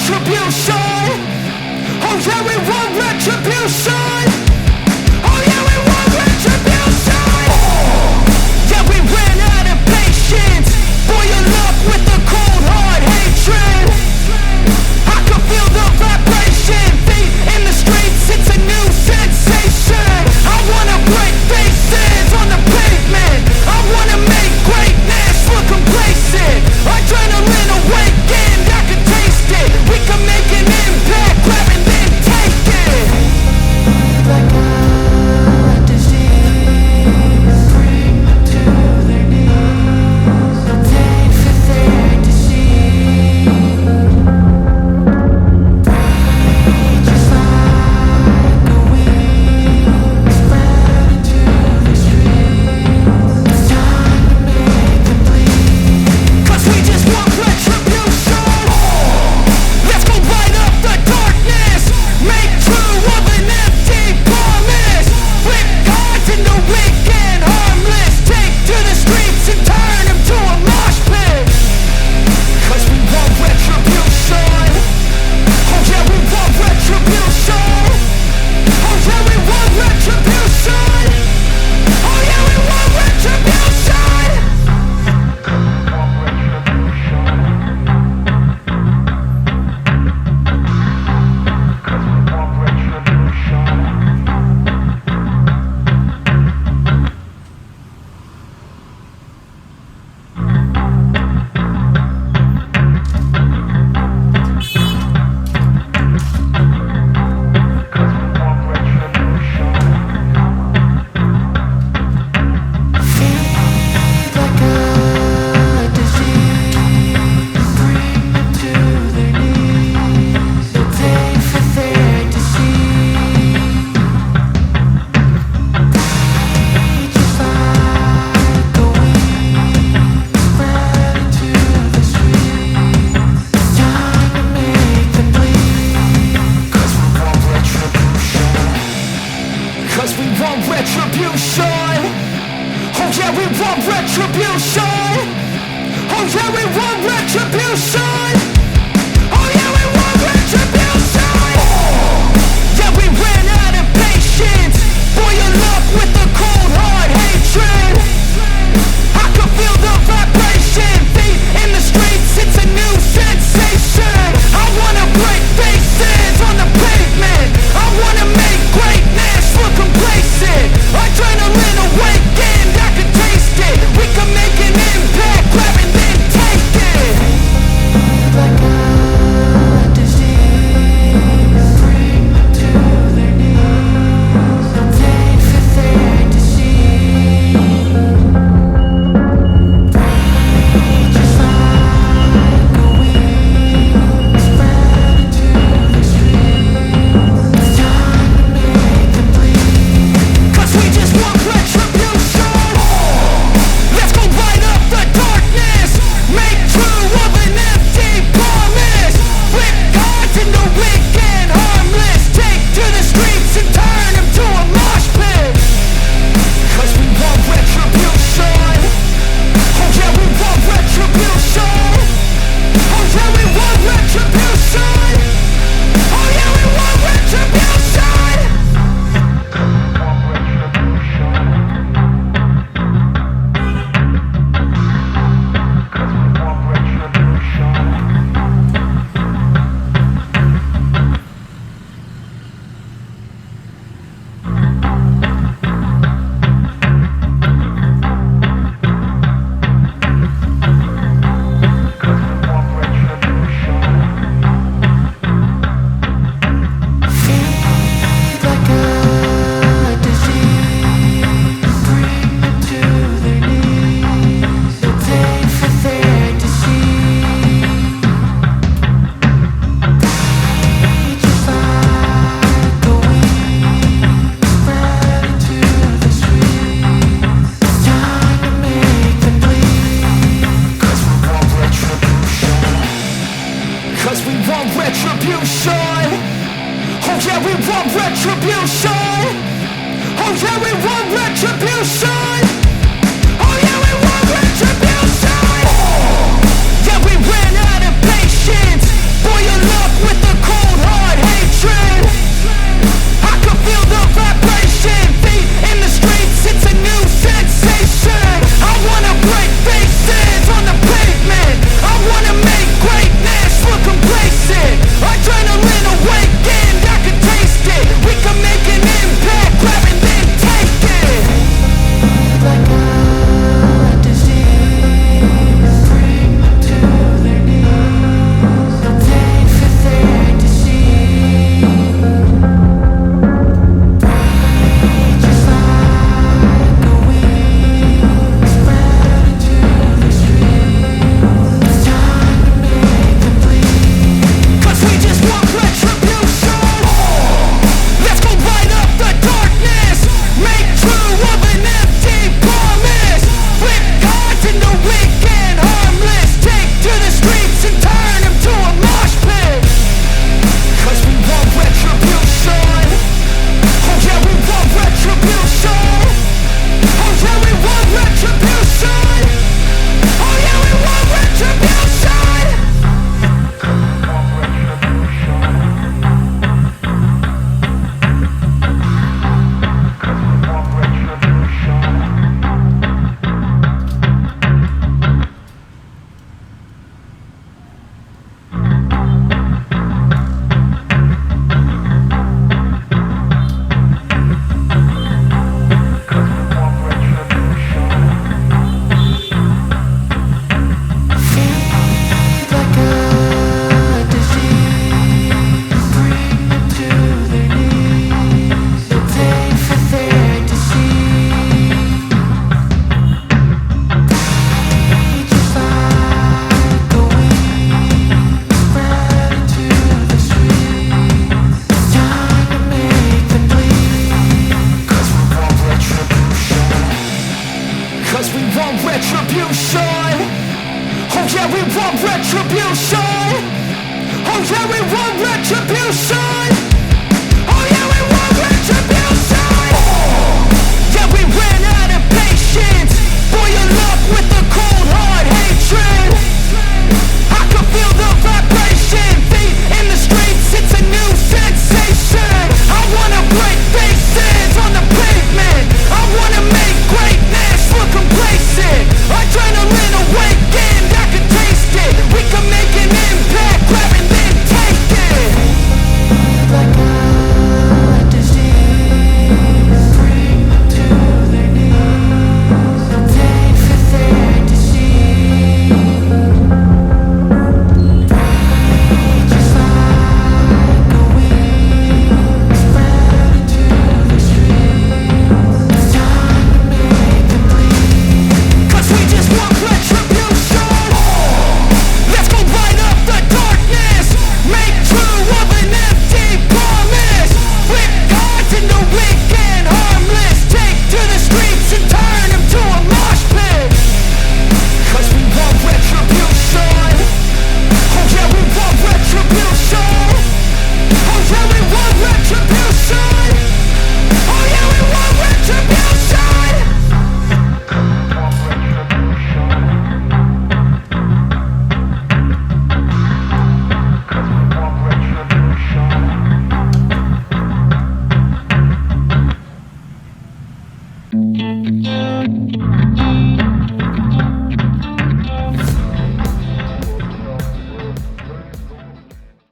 retribution. Oh yeah, we want retribution. Oh yeah, we want retribution. Yeah, we ran out of patience. Boil up with the cold hard hatred. I can feel the vibration. Feet in the streets, it's a new sensation. I wanna break faces on the pavement. I wanna make greatness look complacent. Adrenaline awakened, I can taste it. We can make an impact, grab and then take it. Like a disease, bring them to their knees. They'll take for their disease. Breathe just like a wind, spread into the streets. It's time to make them bleed. 'Cause we just want retribution. Let's go light up the darkness. Make true of an empty promise. Flip cards into weak and harmless. Take to the streets and turn them to a mosh pit. 'Cause we want retribution. Oh yeah, we want retribution. Oh yeah, we want retribution. Oh yeah, we want retribution. Feed like a disease, bring them to their knees. They'll take for their disease. Breathe just like a wind, spread into the streets. It's time to make them bleed. 'Cause we want retribution. 'Cause we want retribution. Oh yeah, we want retribution. Oh yeah, we want retribution. Oh yeah, we want retribution. Yeah, we ran out of patience. Boil up with the cold hard hatred. I can feel the vibration. Feet in the streets, it's a new sensation. I wanna break faces on the pavement. I wanna make greatness look complacent. Adrenaline awakened, I can taste it. We can make an impact, grab and then take it. Like a disease, bring them to their knees. They'll take for their disease. Breathe just like a wind, spread into the streets. It's time to make them bleed. 'Cause we just want retribution. Let's go light up the darkness. Make true of an empty promise. Flip cards into weak and harmless. Take to the streets and turn them to a mosh pit. 'Cause we want retribution. Oh yeah, we want retribution. Oh yeah, we want retribution. Oh yeah, we want retribution. Feed like a disease, bring them to their knees. They'll take for their disease. Breathe just like a wind, spread into the streets. It's time to make them bleed. 'Cause we want retribution. 'Cause we want retribution. Oh yeah, we want retribution. Oh yeah, we want retribution. Oh yeah, we want retribution. Yeah, we ran out of patience. Boil up retribution. Oh yeah, we